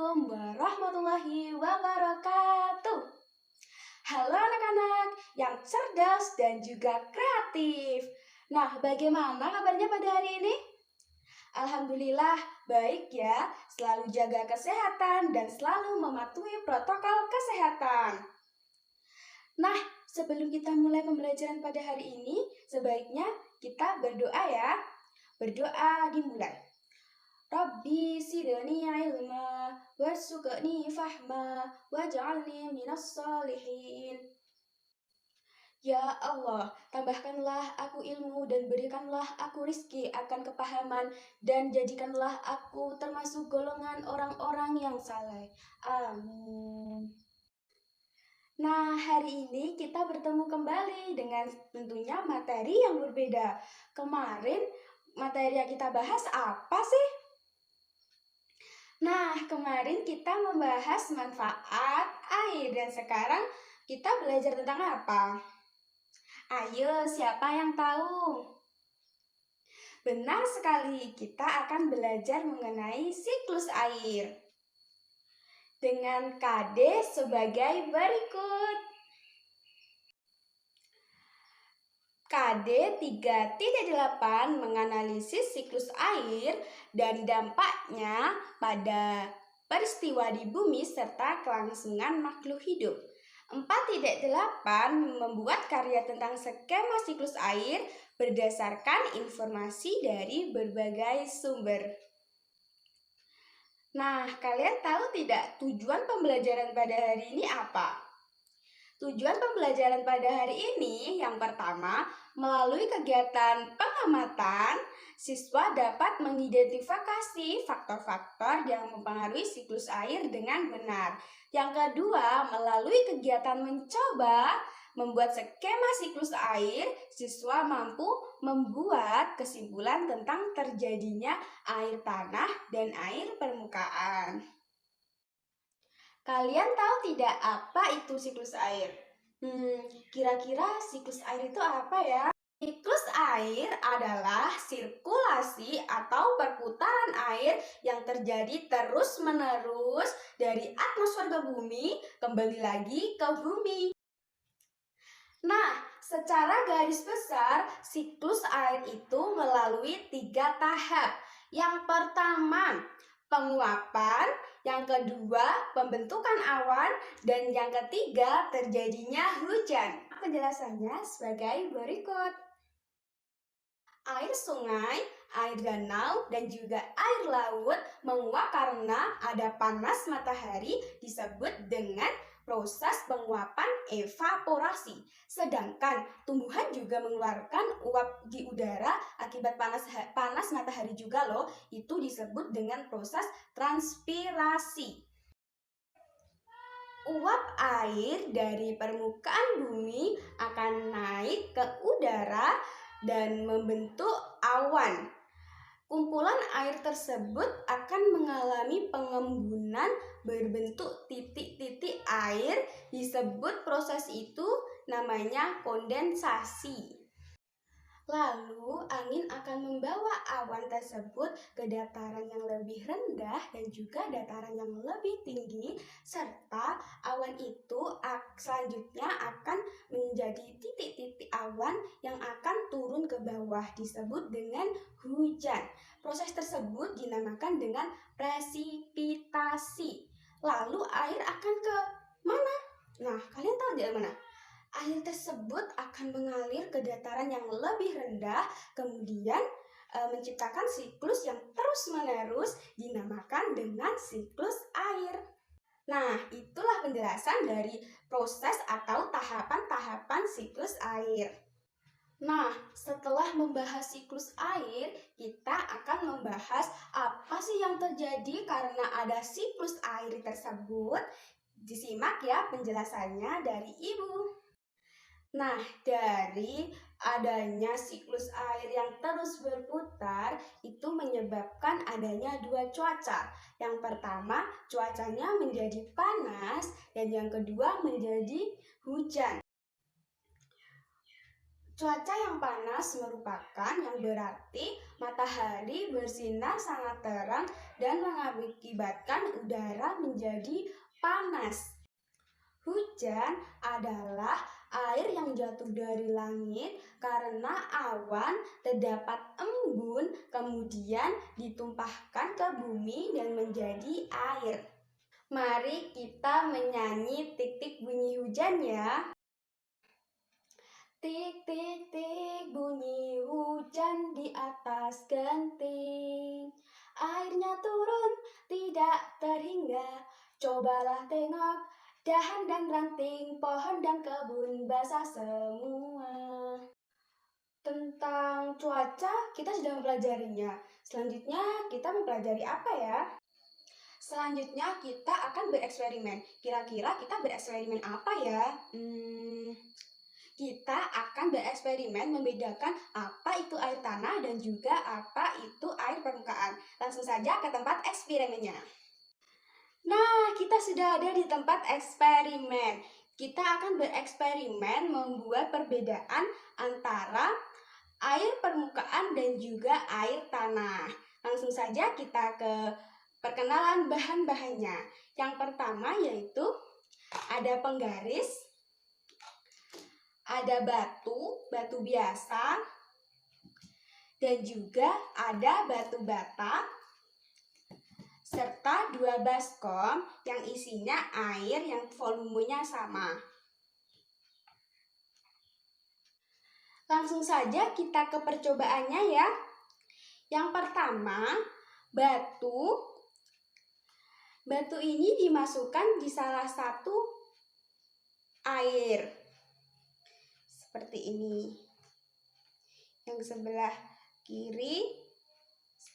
Assalamualaikum warahmatullahi wabarakatuh. Halo anak-anak yang cerdas dan juga kreatif. Nah, bagaimana kabarnya pada hari ini? Alhamdulillah, baik ya. Selalu jaga kesehatan dan selalu mematuhi protokol kesehatan. Nah, sebelum kita mulai pembelajaran pada hari ini, sebaiknya kita berdoa ya. Berdoa dimulai. Rabbi zidni ilma warzuqni fahma waj'alni minas sholihin. Ya Allah, tambahkanlah aku ilmu dan berikanlah aku rizki akan kepahaman dan jadikanlah aku termasuk golongan orang-orang yang saleh. Amin. Nah, hari ini kita bertemu kembali dengan tentunya materi yang berbeda. Kemarin materi yang kita bahas apa sih? Nah, kemarin kita membahas manfaat air dan sekarang kita belajar tentang apa? Ayo, siapa yang tahu? Benar sekali, kita akan belajar mengenai siklus air. Dengan KD sebagai berikut. KD 3.8 menganalisis siklus air dan dampaknya pada peristiwa di bumi serta kelangsungan makhluk hidup. 4.8 membuat karya tentang skema siklus air berdasarkan informasi dari berbagai sumber. Nah, kalian tahu tidak tujuan pembelajaran pada hari ini apa? Tujuan pembelajaran pada hari ini yang pertama, melalui kegiatan pengamatan, siswa dapat mengidentifikasi faktor-faktor yang mempengaruhi siklus air dengan benar. Yang kedua, melalui kegiatan mencoba membuat skema siklus air, siswa mampu membuat kesimpulan tentang terjadinya air tanah dan air permukaan. Kalian tahu tidak apa itu siklus air? Kira-kira siklus air itu apa ya? Siklus air adalah sirkulasi atau perputaran air yang terjadi terus-menerus dari atmosfer ke bumi kembali lagi ke bumi. Nah, secara garis besar, siklus air itu melalui 3 tahap. Yang pertama, penguapan, yang kedua, pembentukan awan, dan yang ketiga, terjadinya hujan. Penjelasannya sebagai berikut. Air sungai, air danau, dan juga air laut menguap karena ada panas matahari disebut dengan proses penguapan evaporasi. Sedangkan tumbuhan juga mengeluarkan uap di udara akibat panas matahari juga loh. Itu disebut dengan proses transpirasi. Uap air dari permukaan bumi akan naik ke udara dan membentuk awan. Kumpulan air tersebut akan mengalami pengembunan berbentuk titik-titik air. Disebut proses itu namanya kondensasi. Lalu angin akan membawa awan tersebut ke dataran yang lebih rendah dan juga dataran yang lebih tinggi, serta awan itu selanjutnya akan menjadi titik-titik awan yang akan turun ke bawah, disebut dengan hujan. Proses tersebut dinamakan dengan presipitasi. Lalu air akan ke mana? Nah, kalian tahu di mana? Air tersebut akan mengalir ke dataran yang lebih rendah, kemudian menciptakan siklus yang terus-menerus dinamakan dengan siklus air. Nah, itulah penjelasan dari proses atau tahapan-tahapan siklus air. Nah, setelah membahas siklus air, kita akan membahas apa sih yang terjadi karena ada siklus air tersebut. Disimak ya penjelasannya dari Ibu. Nah, dari adanya siklus air yang terus berputar itu menyebabkan adanya 2 cuaca. Yang pertama, cuacanya menjadi panas dan yang kedua menjadi hujan. Cuaca yang panas merupakan yang berarti matahari bersinar sangat terang dan mengakibatkan udara menjadi panas. Hujan adalah air yang jatuh dari langit karena awan terdapat embun kemudian ditumpahkan ke bumi dan menjadi air. Mari kita menyanyi tik-tik bunyi hujan ya. Tik tik tik bunyi hujan di atas genting. Airnya turun tidak terhingga. Cobalah tengok dahan dan ranting, pohon dan kebun basah semua. Tentang cuaca kita sudah mempelajarinya. Selanjutnya kita mempelajari apa ya? Selanjutnya kita akan bereksperimen. Kira-kira kita bereksperimen apa ya? Kita akan bereksperimen membedakan apa itu air tanah dan juga apa itu air permukaan. Langsung saja ke tempat eksperimennya. Nah, kita sudah ada di tempat eksperimen. Kita akan bereksperimen membuat perbedaan antara air permukaan dan juga air tanah. Langsung saja kita ke perkenalan bahan-bahannya. Yang pertama yaitu ada penggaris, ada batu biasa, dan juga ada batu bata, serta 2 baskom yang isinya air yang volumenya sama. Langsung saja kita ke percobaannya ya. Yang pertama, batu ini dimasukkan di salah satu air. Seperti ini. Yang sebelah kiri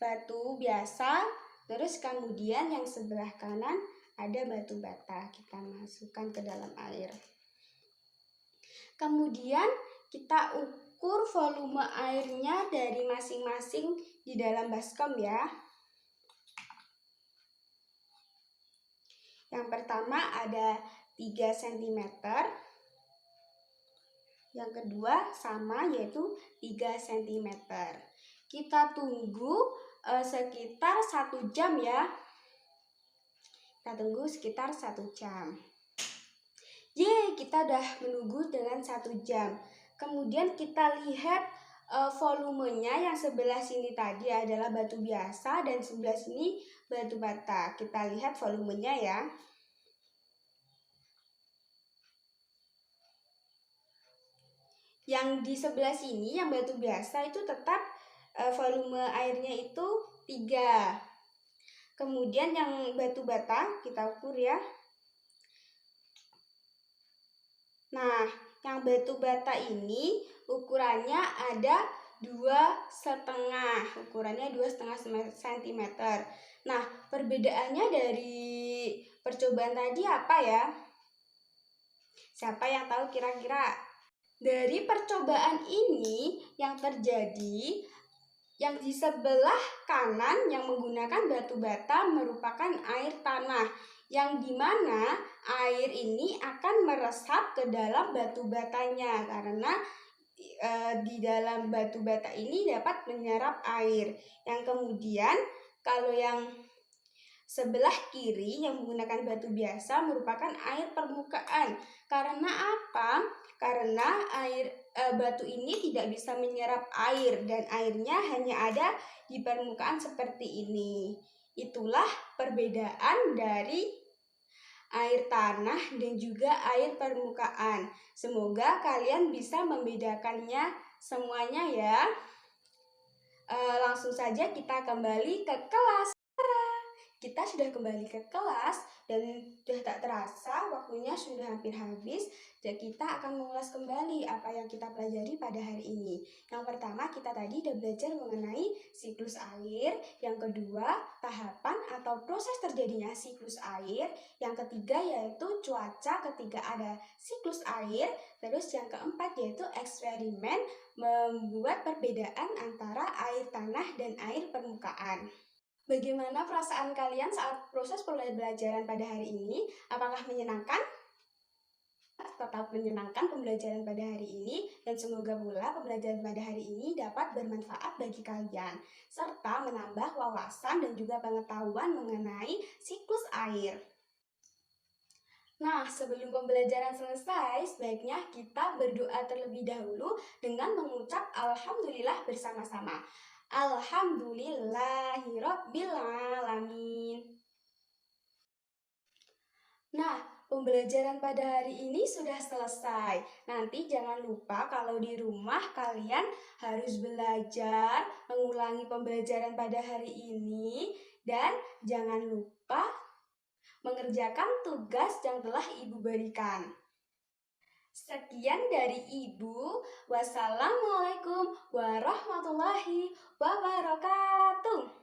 batu biasa, terus kemudian yang sebelah kanan ada batu bata. Kita masukkan ke dalam air. Kemudian kita ukur volume airnya dari masing-masing di dalam baskom ya. Yang pertama ada 3 cm. Yang kedua sama yaitu 3 cm. Kita tunggu sekitar 1 jam ya. Kita tunggu sekitar 1 jam. Yeay, kita udah menunggu dengan 1 jam. Kemudian kita lihat volumenya yang sebelah sini tadi adalah batu biasa dan sebelah sini batu bata. Kita lihat volumenya ya. Yang di sebelah sini yang batu biasa itu tetap volume airnya itu 3. Kemudian yang batu bata kita ukur ya. Nah, yang batu bata ini ukurannya ada 2,5. Ukurannya 2,5 cm. Nah, perbedaannya dari percobaan tadi apa ya? Siapa yang tahu kira-kira? Dari percobaan ini yang terjadi, yang di sebelah kanan yang menggunakan batu bata merupakan air tanah, yang dimana air ini akan meresap ke dalam batu batanya karena di dalam batu bata ini dapat menyerap air. Yang kemudian kalau yang sebelah kiri yang menggunakan batu biasa merupakan air permukaan. Karena apa? Karena batu ini tidak bisa menyerap air dan airnya hanya ada di permukaan seperti ini. Itulah perbedaan dari air tanah dan juga air permukaan. Semoga kalian bisa membedakannya semuanya ya. Langsung saja kita kembali ke kelas. Kita sudah kembali ke kelas dan sudah tak terasa waktunya sudah hampir habis. Dan kita akan mengulas kembali apa yang kita pelajari pada hari ini. Yang pertama kita tadi sudah belajar mengenai siklus air. Yang kedua tahapan atau proses terjadinya siklus air. Yang ketiga yaitu cuaca ketika ada siklus air. Terus yang keempat yaitu eksperimen membuat perbedaan antara air tanah dan air permukaan. Bagaimana perasaan kalian saat proses pembelajaran pada hari ini? Apakah menyenangkan? tetap menyenangkan pembelajaran pada hari ini dan semoga pula pembelajaran pada hari ini dapat bermanfaat bagi kalian serta menambah wawasan dan juga pengetahuan mengenai siklus air. Nah, sebelum pembelajaran selesai, sebaiknya kita berdoa terlebih dahulu dengan mengucap Alhamdulillah bersama-sama. Alhamdulillahirobbilalamin. Nah, pembelajaran pada hari ini sudah selesai. Nanti jangan lupa kalau di rumah kalian harus belajar mengulangi pembelajaran pada hari ini dan jangan lupa mengerjakan tugas yang telah Ibu berikan. Sekian dari Ibu. Wassalamualaikum warahmatullahi wabarakatuh.